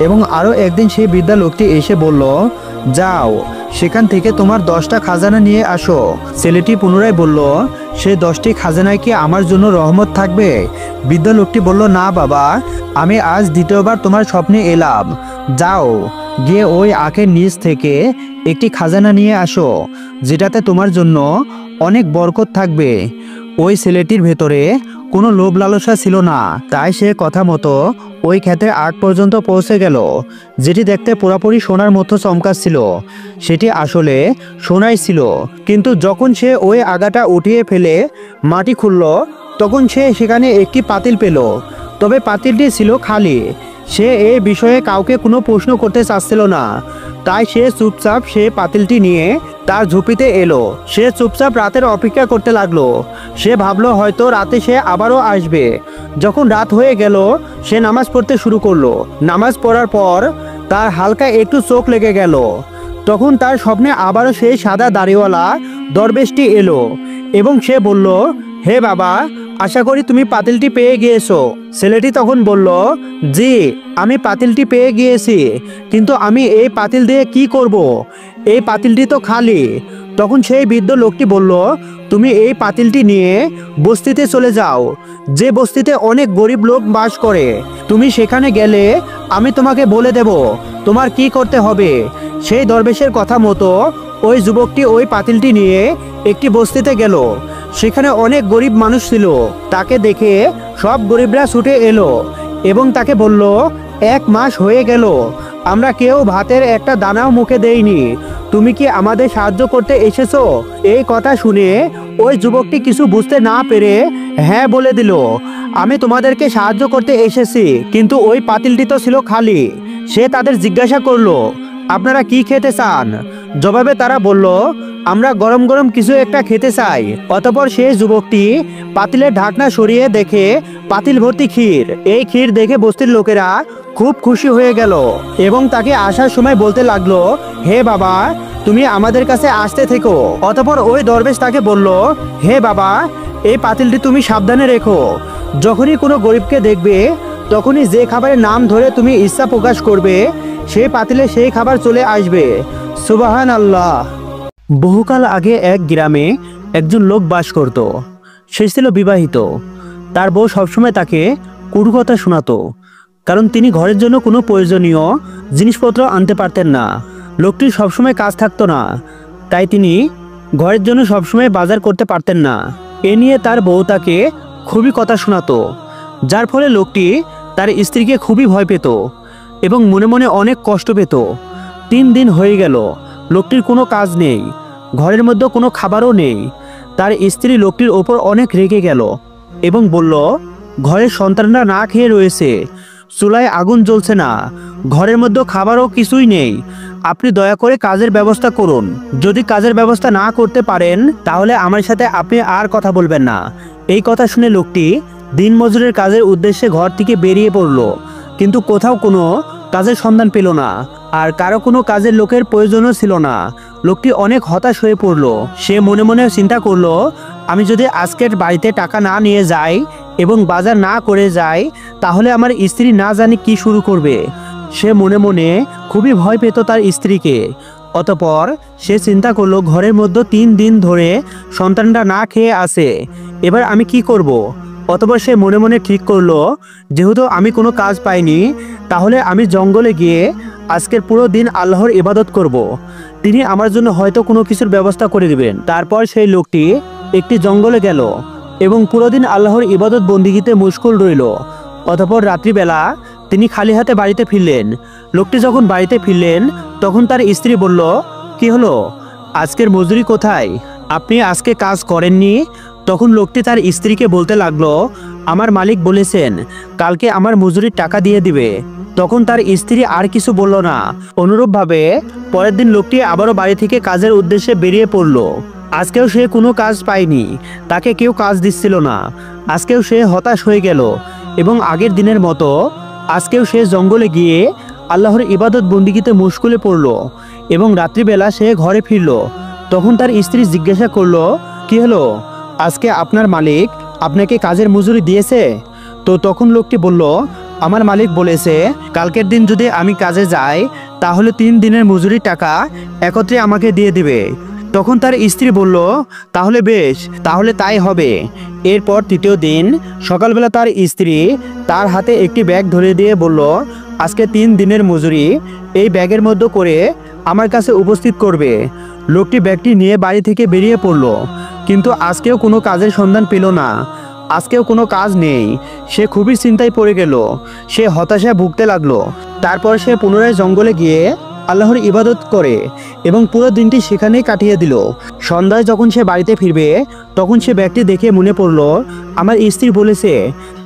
এবং আরও একদিন সেই বৃদ্ধা লোকটি এসে বলল, যাও সেখান থেকে তোমার 10টা খাজানা নিয়ে আসো। ছেলেটি পুনরায় বলল, সেই 10টি খাজানায় কি আমার জন্য রহমত থাকবে? বৃদ্ধ লোকটি বলল, না বাবা, আমি আজ দ্বিতীয়বার তোমার স্বপ্নে এলাম। যাও গিয়ে ওই আখের নিচ থেকে একটি খাজানা নিয়ে আসো, যেটাতে তোমার জন্য অনেক বরকত থাকবে। ওই ছেলেটির ভেতরে কোনো লোভ লালসা ছিল না, তাই সে কথা মতো ওই ক্ষেতের আগ পর্যন্ত পৌঁছে গেল, যেটি দেখতে পুরোপুরি সোনার মতো চমকাচ্ছিল। সেটি আসলে সোনাই ছিল। কিন্তু যখন সে ওই আগাটা উঠিয়ে ফেলে মাটি খুলল, তখন সে সেখানে একটি পাতিল পেল, তবে পাতিলটি ছিল খালি। সে এই বিষয়ে কাউকে কোনো প্রশ্ন করতে চাচ্ছিল না, তাই সে চুপচাপ সে পাতিলটি নিয়ে তার ঝুপড়িতে এলো। সে চুপচাপ রাতের অপেক্ষা করতে লাগলো। সে ভাবলো হয়তো রাতে সে আবারও আসবে। যখন রাত হয়ে গেল, সে নামাজ পড়তে শুরু করলো। নামাজ পড়ার পর তার হালকা একটু চোখ লেগে গেল। তখন তার স্বপ্নে আবারও সেই সাদা দাড়িওয়ালা দরবেশটি এলো এবং সে বলল, হে বাবা, আশা করি তুমি পাতিলটি পেয়ে গিয়েছো। ছেলেটি তখন বলল, জি, আমি পাতিলটি পেয়ে গিয়েছি, কিন্তু আমি এই পাতিল দিয়ে কি করব? এই পাতিলটি তো খালি। তখন সেই বৃদ্ধ লোকটি বলল, তুমি এই পাতিলটি নিয়ে বস্তিতে চলে যাও, যে বস্তিতে অনেক গরিব লোক বাস করে। তুমি সেখানে গেলে আমি তোমাকে বলে দেব তোমার কি করতে হবে। সেই দরবেশের কথা মতো ওই যুবকটি ওই পাতিলটি নিয়ে একটি বস্তিতে গেল। সেখানে অনেক গরিব মানুষ ছিল। তাকে দেখে সব গরিবরা ছুটে এলো এবং তাকে বলল, 1 মাস হয়ে গেল আমরা কেউ ভাতের একটা দানাও মুখে দেইনি, তুমি কি আমাদের সাহায্য করতে এসেছো? এই কথা শুনে ওই যুবকটি কিছু বুঝতে না পেরে হ্যাঁ বলে দিল, আমি তোমাদেরকে সাহায্য করতে এসেছি, কিন্তু ওই পাতিলটি তো ছিল খালি। সে তাদের জিজ্ঞাসা করলো, আপনারা কি খেতে চান? জবাবে তারা বলল, আমরা গরম গরম কিছু একটা খেতে চাই। অতঃপর সেই যুবকটি পাতিলের ঢাকনা সরিয়ে দেখে পাতিল ভর্তি ক্ষীর। এই ক্ষীর দেখে বস্তির লোকেরা খুব খুশি হয়ে গেল এবং তাকে আসার সময় বলতে লাগলো, হে বাবা, তুমি আমাদের কাছে আসতে থেকো। অতঃপর ওই দরবেশ তাকে বলল, হে বাবা, এই পাতিলটি তুমি সাবধানে রেখো। যখনই কোনো গরিবকে দেখবে, তখনই যে খাবারের নাম ধরে তুমি ইচ্ছা প্রকাশ করবে, সেই পাতিলে সেই খাবার চলে আসবে। সুবহান আল্লাহ। বহুকাল আগে এক গ্রামে একজন লোক বাস করত। সে ছিল বিবাহিত। তার বউ সবসময় তাকে কটু কথা শোনাতো, কারণ তিনি ঘরের জন্য কোনো প্রয়োজনীয় জিনিসপত্র আনতে পারতেন না। লোকটির সবসময় কাজ থাকতো না, তাই তিনি ঘরের জন্য সবসময় বাজার করতে পারতেন না। এ নিয়ে তার বউ তাকে খুবই কথা শোনাতো, যার ফলে লোকটি তার স্ত্রীকে খুবই ভয় পেত এবং মনে মনে অনেক কষ্ট পেত। 3 দিন হয়ে গেল, লোকটির কোনো কাজ নেই, ঘরের মধ্যে কোনো খাবারও নেই। তার স্ত্রী লোকটির ওপর অনেক রেগে গেল এবং বলল, ঘরের সন্তানরা না খেয়ে রয়েছে, চুলায় আগুন জ্বলছে না, ঘরের মধ্যে খাবারও কিছুই নেই, আপনি দয়া করে কাজের ব্যবস্থা করুন। যদি কাজের ব্যবস্থা না করতে পারেন তাহলে আমার সাথে আপনি আর কথা বলবেন না। এই কথা শুনে লোকটি দিনমজুরের কাজের উদ্দেশ্যে ঘর থেকে বেরিয়ে পড়ল, কিন্তু কোথাও কোনো কাজের সন্ধান পেল না, আর কারো কোনো কাজের লোকের প্রয়োজনও ছিল না। লোকটি অনেক হতাশ হয়ে পড়ল। সে মনে মনে চিন্তা করলো, আমি যদি আজকের বাড়িতে টাকা না নিয়ে যাই এবং বাজার না করে যাই তাহলে আমার স্ত্রী না জানি কি শুরু করবে। সে মনে মনে খুবই ভয় পেত তার স্ত্রীকে। অতঃপর সে চিন্তা করলো, ঘরের মধ্যে 3 দিন ধরে সন্তানরা না খেয়ে আছে, এবার আমি কি করব। অতঃপর সে মনে মনে ঠিক করলো, যেহেতু আমি কোনো কাজ পাইনি তাহলে আমি জঙ্গলে গিয়ে আজকের পুরো দিন আল্লাহর ইবাদত করব। তিনি আমার জন্য হয়তো কোনো কিছুর ব্যবস্থা করে দিবেন। তারপর সেই লোকটি একটি জঙ্গলে গেল এবং পুরো দিন আল্লাহর ইবাদত বন্দিগিতে মুশগুল রইল। অতঃপর রাত্রিবেলা তিনি খালি হাতে বাড়িতে ফিরলেন। লোকটি যখন বাড়িতে ফিরলেন তখন তার স্ত্রী বলল, কি হলো, আজকের মজুরি কোথায়, আপনি আজকে কাজ করেননি? তখন লোকটি তার স্ত্রীকে বলতে লাগলো, আমার মালিক বলেছেন কালকে আমার মজুরির টাকা দিয়ে দিবে। তখন তার স্ত্রী আর কিছু বলল না। অনুরূপভাবে পরের দিন লোকটি আবারও বাড়ি থেকে কাজের উদ্দেশ্যে বেরিয়ে পড়ল। আজকেও সে কোনো কাজ পায়নি, তাকে কেউ কাজ দিচ্ছিল না। আজকেও সে হতাশ হয়ে গেল এবং আগের দিনের মতো আজকেও সে জঙ্গলে গিয়ে আল্লাহর ইবাদত বন্দিগিতে মুশগুলে পড়ল এবং রাত্রিবেলা সে ঘরে ফিরল। তখন তার স্ত্রী জিজ্ঞাসা করলো, কি হলো, আজকে আপনার মালিক আপনাকে কাজের মজুরি দিয়েছে? তো তখন লোকটি বলল, আমার মালিক বলেছে কালকের দিন যদি আমি কাজে যাই তাহলে 3 দিনের মজুরির টাকা একত্রে আমাকে দিয়ে দিবে। তখন তার স্ত্রী বলল, তাহলে বেশ, তাহলে তাই হবে। এরপর 3য় দিন সকালবেলা তার স্ত্রী তার হাতে একটি ব্যাগ ধরে দিয়ে বলল, আজকে 3 দিনের মজুরি এই ব্যাগের মধ্যে করে আমার কাছে উপস্থিত করবে। লোকটি ব্যাগটি নিয়ে বাড়ি থেকে বেরিয়ে পড়ল, কিন্তু আজকেও কোনো কাজের সন্ধান পেল না। আজকেও কোনো কাজ নেই। সে খুবই চিন্তায় পড়ে গেল। সে হতাশায় ভুগতে লাগলো। তারপর সে পুনরায় জঙ্গলে গিয়ে আল্লাহর ইবাদত করে এবং পুরো দিনটি সেখানেই কাটিয়ে দিল। সন্ধ্যায় যখন সে বাড়িতে ফিরবে তখন সে ব্যাগটি দেখে মনে পড়ল, আমার স্ত্রী বলেছে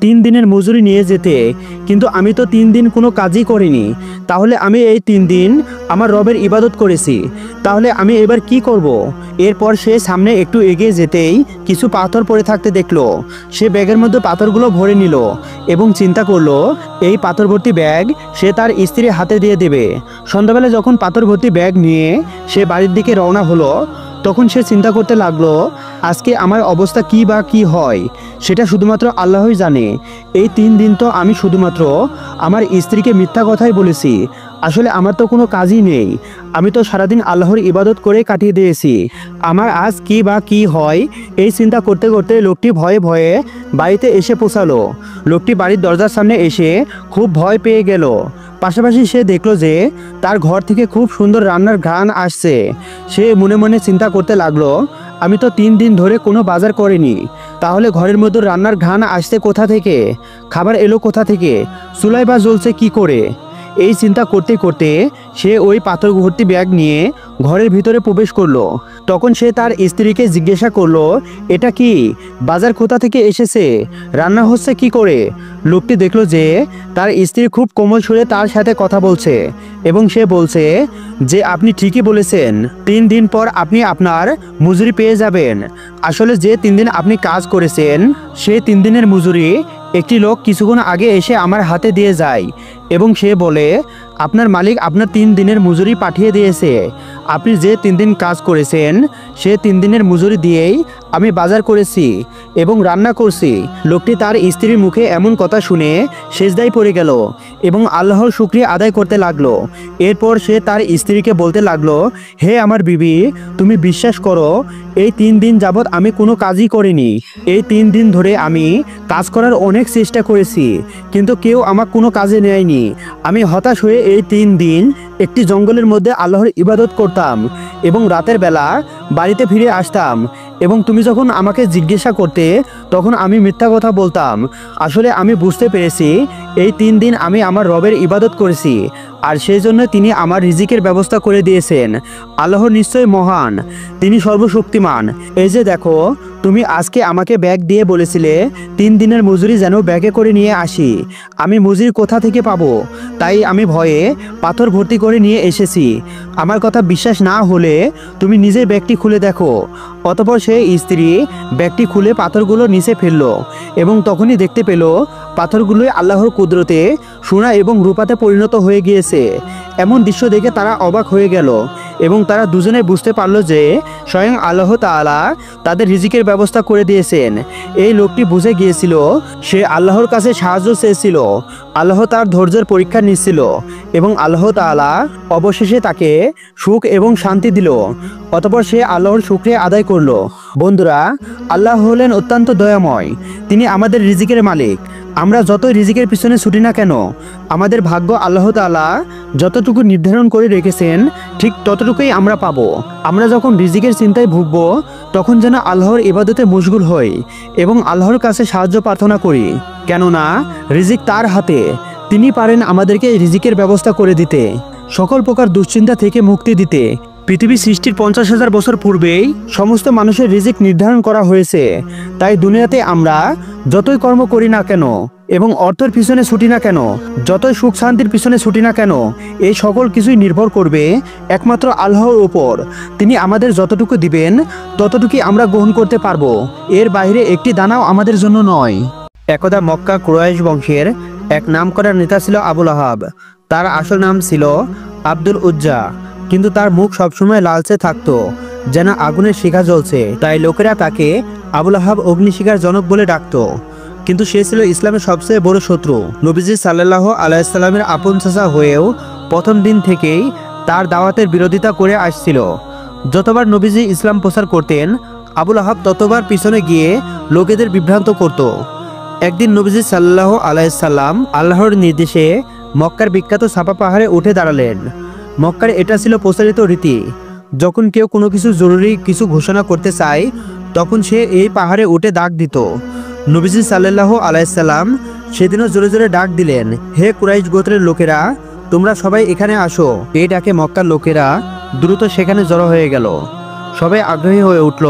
3 দিনের মজুরি নিয়ে যেতে, কিন্তু আমি তো 3 দিন কোনো কাজই করিনি। তাহলে আমি এই 3 দিন আমার রবের ইবাদত করেছি, তাহলে আমি এবার কি করব? এরপর সে সামনে একটু এগিয়ে যেতেই কিছু পাথর পড়ে থাকতে দেখলো। সে ব্যাগের মধ্যে পাথরগুলো ভরে নিল এবং চিন্তা করলো এই পাথর ভর্তি ব্যাগ সে তার স্ত্রীর হাতে দিয়ে দেবে। সন্ধ্যাবেলা যখন পাথর ভর্তি ব্যাগ নিয়ে সে বাড়ির দিকে রওনা হলো তখন সে চিন্তা করতে লাগলো, আজকে আমার অবস্থা কি বা কি হয় সেটা শুধুমাত্র আল্লাহই জানে। এই 3 দিন তো আমি শুধুমাত্র আমার স্ত্রীকে মিথ্যা কথাই বলেছি। আসলে আমার তো কোনো কাজই নেই। আমি তো সারাদিন আল্লাহর ইবাদত করে কাটিয়ে দিয়েছি। আমার আজ কি বা কি হয় এই চিন্তা করতে করতে লোকটি ভয়ে ভয়ে বাড়িতে এসে পৌঁছালো। লোকটি বাড়ির দরজার সামনে এসে খুব ভয় পেয়ে গেল। পাশাপাশি সে দেখলো যে তার ঘর থেকে খুব সুন্দর রান্নার ঘ্রাণ আসছে। সে মনে মনে চিন্তা করতে লাগলো, আমি তো 3 দিন ধরে কোনো বাজার করিনি, তাহলে ঘরের মধ্যে রান্নার ঘ্রাণ আসছে কোথা থেকে, খাবার এলো কোথা থেকে, চুলায় বা জ্বলছে কি করে। এই চিন্তা করতে করতে সে ওই পাথর ভর্তি ব্যাগ নিয়ে ঘরের ভিতরে প্রবেশ করলো। তখন সে তার স্ত্রীকে জিজ্ঞাসা করলো, এটা কি, বাজার কোথা থেকে এসেছে, রান্না হচ্ছে কি করে। লোকটি দেখলো যে তার স্ত্রী খুব কোমল সুরে তার সাথে কথা বলছে এবং সে বলছে যে আপনি ঠিকই বলেছেন, 3 দিন পর আপনি আপনার মজুরি পেয়ে যাবেন। আসলে যে 3 দিন আপনি কাজ করেছেন সেই 3 দিনের মজুরি একটি লোক কিছুক্ষণ আগে এসে আমার হাতে দিয়ে যায় এবং সে বলে আপনার মালিক আপনার 3 দিনের মজুরি পাঠিয়ে দিয়েছে। আপনি যে 3 দিন কাজ করেছেন সে 3 দিনের মজুরি দিয়েই আমি বাজার করেছি এবং রান্না করছি। লোকটি তার স্ত্রীর মুখে এমন কথা কথা শুনে সেজদায় পড়ে গেল এবং আল্লাহর শুকরিয়া আদায় করতে লাগলো। এরপর সে তার স্ত্রীকে বলতে লাগলো, হে আমার বিবি, তুমি বিশ্বাস করো এই 3 দিন যাবৎ আমি কোনো কাজই করিনি। এই 3 দিন ধরে আমি কাজ করার অনেক চেষ্টা করেছি, কিন্তু কেউ আমাকে কোনো কাজে নেয়নি। আমি হতাশ হয়ে এই 3 দিন একটি জঙ্গলের মধ্যে আল্লাহর ইবাদত করতাম এবং রাতের বেলা বাড়িতে ফিরে আসতাম, এবং তুমি যখন আমাকে জিজ্ঞাসা করতে তখন আমি মিথ্যা কথা বলতাম। আসলে আমি বুঝতে পেরেছি এই 3 দিন আমি আমার রবের ইবাদত করেছি, আর সেই জন্য তিনি আমার রিজিকের ব্যবস্থা করে দিয়েছেন। আল্লাহ নিশ্চয় মহান, তিনি সর্বশক্তিমান। এই যে দেখো, তুমি আজকে আমাকে ব্যাগ দিয়ে বলেছিলে 3 দিনের মজুরি যেন ব্যাগে করে নিয়ে আসি। আমি মজুরি কোথা থেকে পাবো? তাই আমি ভয়ে পাথর ভর্তি করে নিয়ে এসেছি। আমার কথা বিশ্বাস না হলে তুমি নিজের ব্যাগটি খুলে দেখো। অতঃপর সে স্ত্রী ব্যাগটি খুলে পাথরগুলো নিচে ফেললো এবং তখনই দেখতে পেল পাথরগুলোই আল্লাহর কুদরতে সোনা এবং রূপাতে পরিণত হয়ে গিয়েছে। এমন দৃশ্য দেখে তারা অবাক হয়ে গেল এবং তারা দুজনে বুঝতে পারল যে স্বয়ং আল্লাহ তাআলা তাদের রিজিকের ব্যবস্থা করে দিয়েছেন। এই লোকটি বুঝে গিয়েছিল সে আল্লাহর কাছে সাহায্য চেয়েছিল, আল্লাহ তার ধৈর্যের পরীক্ষা নিচ্ছিল এবং আল্লাহ তাআলা অবশেষে তাকে সুখ এবং শান্তি দিল। অতঃপর সে আল্লাহর শুকরিয়া আদায় করলো। বন্ধুরা, আল্লাহ হলেন অত্যন্ত দয়াময়, তিনি আমাদের রিজিকের মালিক। আমরা যতই রিজিকের পিছনে ছুটি না কেন, আমাদের ভাগ্য আল্লাহ তাআলা যতটুকু নির্ধারণ করে রেখেছেন ঠিক ততটুকুই আমরা পাবো। আমরা যখন রিজিকের চিন্তায় ভুগবো তখন যেন আল্লাহর ইবাদতে মশগুল হই এবং আল্লাহর কাছে সাহায্য প্রার্থনা করি, কেননা রিজিক তার হাতে। তিনি পারেন আমাদেরকে রিজিকের ব্যবস্থা করে দিতে, সকল প্রকার দুশ্চিন্তা থেকে মুক্তি দিতে। পৃথিবী সৃষ্টির 50,000 বছর পূর্বেই সমস্ত মানুষের রিজিক নির্ধারণ করা হয়েছে। তাই দুনিয়াতে আমরা যতই কর্ম করি না কেন এবং অর্থের পিছনে ছুটি না কেন, যতই সুখ শান্তির পিছনে ছুটি না কেন, এই সকল কিছুই নির্ভর করবে একমাত্র আল্লাহর উপর। তিনি আমাদের যতটুকু দিবেন ততটুকুই আমরা গ্রহণ করতে পারবো, এর বাইরে একটি দানাও আমাদের জন্য নয়। একদা মক্কা কুরাইশ বংশের এক নামকরা নেতা ছিল আবুল আহাব। তার আসল নাম ছিল আব্দুল উজ্জা, কিন্তু তার মুখ সবসময় লালচে থাকতো, যেন আগুনের শিখা জ্বলছে। তাই লোকেরা তাকে আবুল আহাব অগ্নিশিখার জনক বলে ডাকতো। কিন্তু সে ছিল ইসলামের সবচেয়ে বড় শত্রু। নবীজি সাল্লাল্লাহু আলাইহি সাল্লামের আপন চাচা হয়েও প্রথম দিন থেকেই তার দাওয়াতের বিরোধিতা করে আসছিল। যতবার নবীজি ইসলাম প্রচার করতেন, আবুল আহাব ততবার পিছনে গিয়ে লোকেদের বিভ্রান্ত করত। একদিন নবীজি সাল্লাল্লাহু আলাইহি সাল্লাম আল্লাহর নির্দেশে মক্কার বিখ্যাত সাফা পাহাড়ে উঠে দাঁড়ালেন। মক্কার এটা ছিল প্রচলিত রীতি, যখন কেউ কোনো কিছু জরুরি কিছু ঘোষণা করতে চায় তখন সে এই পাহাড়ে উঠে ডাক দিত। নবীজি সাল্লাল্লাহু আলাইহি সাল্লাম সেদিনও জোরে জোরে ডাক দিলেন, হে কুরাইশ গোত্রের লোকেরা, তোমরা সবাই এখানে আসো। এই ডাকে মক্কার লোকেরা দ্রুত সেখানে জড়ো হয়ে গেল। সবাই আগ্রহী হয়ে উঠল।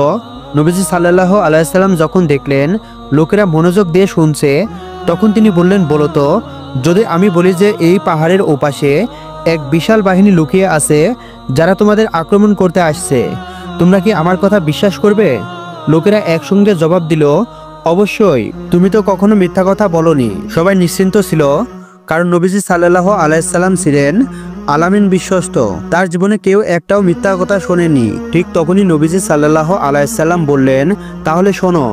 নবীজি সাল্লাল্লাহু আলাইহি সাল্লাম যখন দেখলেন লোকেরা মনোযোগ দিয়ে শুনছে, তখন তিনি বললেন, বলো তো, যদি আমি বলি যে এই পাহাড়ের ওপাশে এক বিশাল বাহিনী লুকিয়ে আছে যারা তোমাদের আক্রমণ করতে আসছে, তোমরা কি আমার কথা বিশ্বাস করবে? লোকেরা একসঙ্গে জবাব দিল, অবশ্যই, তুমি তো কখনো মিথ্যা কথা বলনি। সবাই নিশ্চিন্ত ছিল, কারণ নবীজি সাল্লাল্লাহু আলাইহি সাল্লাম ছিলেন আলামিন বিশ্বস্ত, তার জীবনে কেউ একটাও মিথ্যা কথা শোনেনি। ঠিক তখনই নবীজি সাল্লাল্লাহু আলাইহি সাল্লাম বললেন, তাহলে শোনো,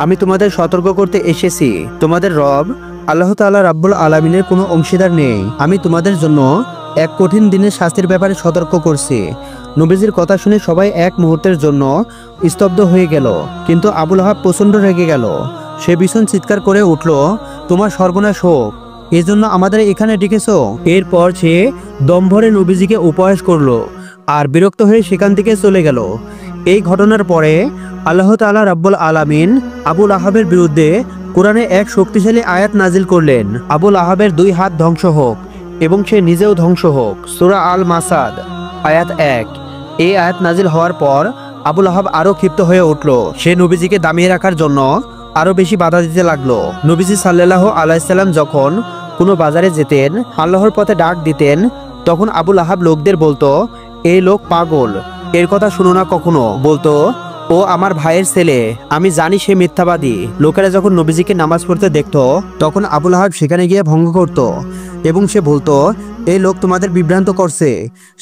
আমি তোমাদের সতর্ক করতে এসেছি, তোমাদের রব আল্লাহ তাআলা রাব্বুল আলামিনের কোনো অংশীদার নেই। আমি তোমাদের জন্য এক কঠিন দিনের শাস্তির ব্যাপারে সতর্ক করছি। নবীজির কথা শুনে সবাই এক মুহূর্তের জন্য স্তব্ধ হয়ে গেল, কিন্তু আবুল আহাব প্রচণ্ড রেগে গেল। সে ভীষণ চিৎকার করে উঠল, তোমার সর্বনাশ হোক, এজন্য আমাদের এখানে ডেকেছো? এরপর সে দম ভরে নবীজিকে উপহাস করলো আর বিরক্ত হয়ে সেখান থেকে চলে গেল। এই ঘটনার পরে আল্লাহ তাআলা রাব্বুল আলামিন আবুল আহাবের বিরুদ্ধে কোরআনে এক শক্তিশালী আয়াত নাজিল করলেন, আবুল আহাবের 2 হাত ধ্বংস হোক এবং সে নিজেও ধ্বংস হোক। সূরা আল মাসাদ আয়াত 1। এই আয়াত নাজিল হওয়ার পর আবুল আহাব আরো ক্ষিপ্ত হয়ে উঠল। সে নবীজিকে দামিয়ে রাখার জন্য আরো বেশি বাধা দিতে লাগলো। নবীজি সাল্লাল্লাহু আলাইহি সাল্লাম যখন কোনো বাজারে যেতেন, আল্লাহর পথে ডাক দিতেন, তখন আবুল আহাব লোকদের বলতো, এই লোক পাগল, এর কথা শুনো না কখনো। বলতো, ও আমার ভাইয়ের ছেলে, আমি জানি সে মিথ্যাবাদী। লোকেরা যখন নবীজিকে নামাজ পড়তে দেখতো তখন আবুল আহাব সেখানে গিয়ে ভঙ্গ করত এবং সে বলতো, এই লোক তোমাদের বিভ্রান্ত করছে,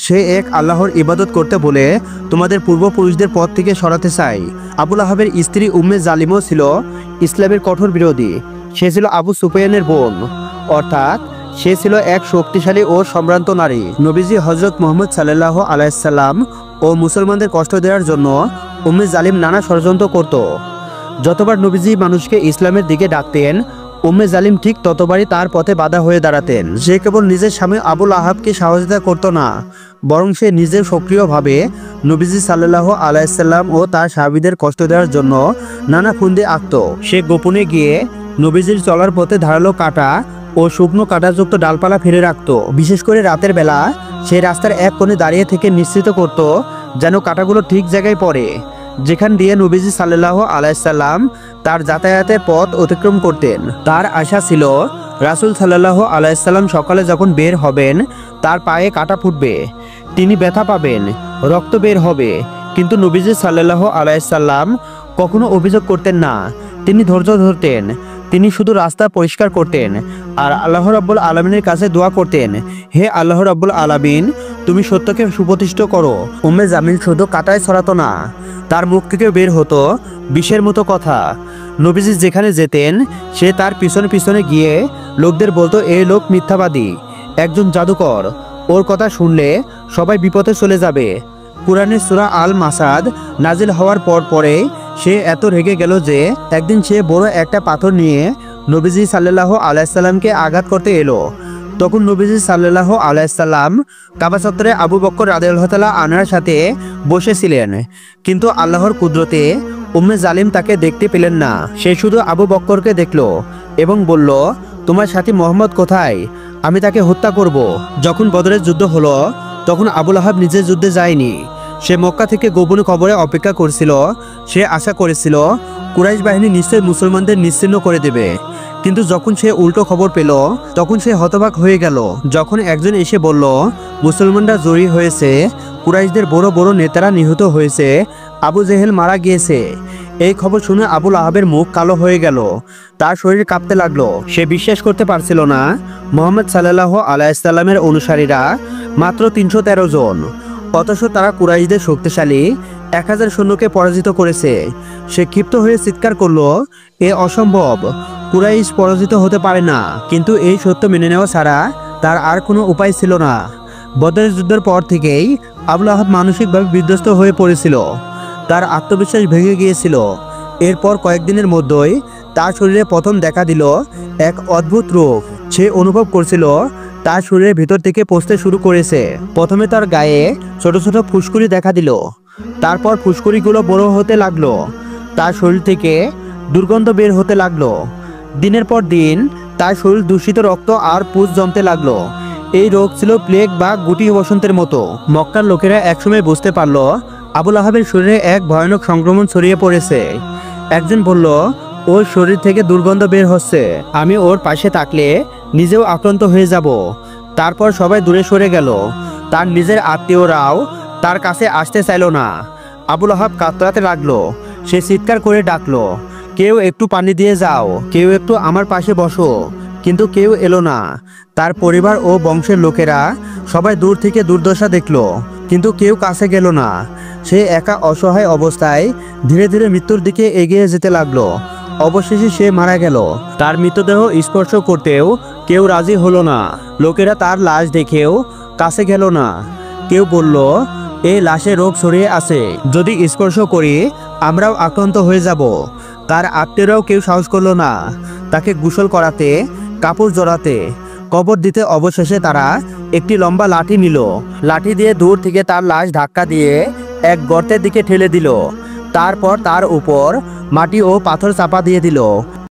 সে এক আল্লাহর ইবাদত করতে বলে তোমাদের পূর্বপুরুষদের পথ থেকে সরাতে চায়। আবুল আহাবের স্ত্রী উম্মে জালিমও ছিল ইসলামের কঠোর বিরোধী। সে ছিল আবু সুফিয়ানের বোন, অর্থাৎ সে ছিল এক শক্তিশালী ও সম্ভ্রান্ত নারী। নবীজি হযরত মুহাম্মদ সাল্লাল্লাহু আলাইহি সাল্লাম ও মুসলমানদের কষ্ট দেওয়ার জন্য উম্মে জালিম নানা ষড়যন্ত্র করত। যতবার নবীজি মানুষকে ইসলামের দিকে ডাকতেন, উম্মে জালিম ঠিক ততবারই তার পথে বাধা হয়ে দাঁড়াতেন। সে কেবল নিজের স্বামী আবু লাহাবকে সহযোগিতা করত না, বরং সে নিজে সক্রিয়ভাবে নবীজি সাল্লাল্লাহু আলাইহি সাল্লাম ও তার সাহাবীদের কষ্ট দেওয়ার জন্য নানা ফুন্দে আঁকত। সে গোপনে গিয়ে নবীজির চলার পথে ধারালো কাঁটা ও শুকনো কাঁটাযুক্ত ডালপালা ফেলে রাখত। বিশেষ করে রাতের বেলা সে রাস্তার এক কোণে দাঁড়িয়ে থেকে নিশ্চিত করত যেন কাঁটাগুলো ঠিক জায়গায় পড়ে, যেখান দিয়ে নবীজি সাল্লাল্লাহু আলাইহি সাল্লাম তার যাতায়াতের পথ অতিক্রম করতেন। তার আশা ছিল রাসূল সাল্লাল্লাহু আলাইহি সাল্লাম সকালে যখন বের হবেন তার পায়ে কাঁটা ফুটবে, তিনি ব্যথা পাবেন, রক্ত বের হবে। কিন্তু নবীজি সাল্লাল্লাহু আলাইহি সাল্লাম কখনো অভিযোগ করতেন না। তিনি ধৈর্য ধরতেন। তিনি শুধু রাস্তা পরিষ্কার করতেন আর আল্লাহ রাব্বুল আলামিনের কাছে দোয়া করতেন, হে আল্লাহ রাব্বুল আলামিন, তুমি সত্যকে সুপ্রতিষ্ঠিত করো। উম্মে জামিল শুধু কাঁটায় ছড়াতো না, তার মুখ থেকে বের হতো বিষের মতো কথা। নবীজি যেখানে যেতেন সে তার পিছনে পিছনে গিয়ে লোকদের বলতো, এই লোক মিথ্যাবাদী, একজন জাদুকর, ওর কথা শুনলে সবাই বিপদে চলে যাবে। কুরআনের সূরা আল মাসাদ নাজিল হওয়ার পরে সে এত রেগে গেল যে একদিন সে বড় একটা পাথর নিয়ে নবীজি সাল্লাল্লাহু আলাইহি সাল্লামকে আঘাত করতে এলো। তখন নবীজি সাল্লাল্লাহু আলাইহি সাল্লাম কাবা চত্বরে আবু বকর রাদিয়াল্লাহু তাআলা আনহার সাথে বসেছিলেন, কিন্তু আল্লাহর কুদরতে উম্মে জালিম তাকে দেখতে পেলেন না। সে শুধু আবু বকরকে দেখল এবং বলল, তোমার সাথী মুহাম্মদ কোথায়? আমি তাকে হত্যা করব। যখন বদরের যুদ্ধ হলো তখন আবু লাহাব নিজে যুদ্ধে যায়নি। সে মক্কা থেকে গোপনে খবরে অপেক্ষা করছিল। সে আশা করেছিল কুরাইশ বাহিনী নিশ্চয় মুসলমানদের নিশ্চিহ্ন করে দেবে। কিন্তু যখন সে উল্টো খবর পেল তখন সে হতবাক হয়ে গেল। যখন একজন এসে বলল, মুসলমানরা জয়ী হয়েছে, কুরাইশদের বড় বড় নেতারা নিহত হয়েছে, আবু জেহেল মারা গিয়েছে, এই খবর শুনে আবু লাহাবের মুখ কালো হয়ে গেল, তার শরীর কাঁপতে লাগলো। সে বিশ্বাস করতে পারছিল না মুহাম্মদ সাল্লাল্লাহু আলাইহি সাল্লামের অনুসারীরা মাত্র 313 জন, অথচ তারা কুরাইশদের শক্তিশালী 1000 সৈন্যকে পরাজিত করেছে। সে ক্ষিপ্ত হয়ে চিৎকার করলো, এ অসম্ভব, কুরাইশ পরাজিত হতে পারে না। কিন্তু এই সত্য মেনে নেওয়া ছাড়া তার আর কোনো উপায় ছিল না। বদরের যুদ্ধের পর থেকেই আবু লাহাব মানসিকভাবে বিধ্বস্ত হয়ে পড়েছিল, তার আত্মবিশ্বাস ভেঙে গিয়েছিল। এরপর কয়েকদিনের মধ্যেই তার শরীরে প্রথম দেখা দিল এক অদ্ভুত রোগ। সে অনুভব করছিল তার শরীরের ভিতর থেকে পচতে শুরু করেছে। প্রথমে তার গায়ে ছোট ছোট ফুসকুড়ি দেখা দিল, তারপর ফুসকুড়িগুলো বড় হতে লাগলো, তার শরীর থেকে দুর্গন্ধ বের হতে লাগলো। দিনের পর দিন তার শরীর দূষিত রক্ত আর পুজ জমতে লাগলো। এই রোগ ছিল প্লেগ বা গুটি বসন্তের মতো। মক্কার লোকেরা একসময় বুঝতে পারল আবু লাহাবের শরীরে এক ভয়ানক সংক্রমণ ছড়িয়ে পড়েছে। একজন বলল, ওর শরীর থেকে দুর্গন্ধ বের হচ্ছে, আমি ওর পাশে থাকলে নিজেও আক্রান্ত হয়ে যাব। তারপর সবাই দূরে সরে গেল। তার নিজের আত্মীয়রাও তার কাছে আসতে চাইল না। আবু লাহাব কাতরাতে লাগলো। সে চিৎকার করে ডাকলো, কেউ একটু পানি দিয়ে যাও, কেউ একটু আমার পাশে বসো। কিন্তু কেউ এলো না। তার পরিবার ও বংশের লোকেরা সবাই দূর থেকে দুর্দশা দেখলো, কিন্তু কেউ কাছে গেল না। সে একা অসহায় অবস্থায় ধীরে ধীরে মৃত্যুর দিকে এগিয়ে যেতে লাগলো। অবশেষে সে মারা গেল। তার মৃতদেহ স্পর্শ করতেও কেউ রাজি হলো না। লোকেরা তার লাশ দেখেও কাছে গেল না। কেউ বলল, এই লাশে রোগ ছড়িয়ে আছে, যদি স্পর্শ করি আমরাও আক্রান্ত হয়ে যাব। তার আত্মীয়রাও কেউ সাহস করলো না তাকে গোসল করাতে, কাপড় জড়াতে, কবর দিতে। অবশেষে তারা একটি লম্বা লাঠি নিল। লাঠি দিয়ে দূর থেকে তার লাশ ধাক্কা দিয়ে এক গর্তের দিকে ঠেলে দিল। তারপর তার উপর মাটি ও পাথর চাপা দিয়ে দিল।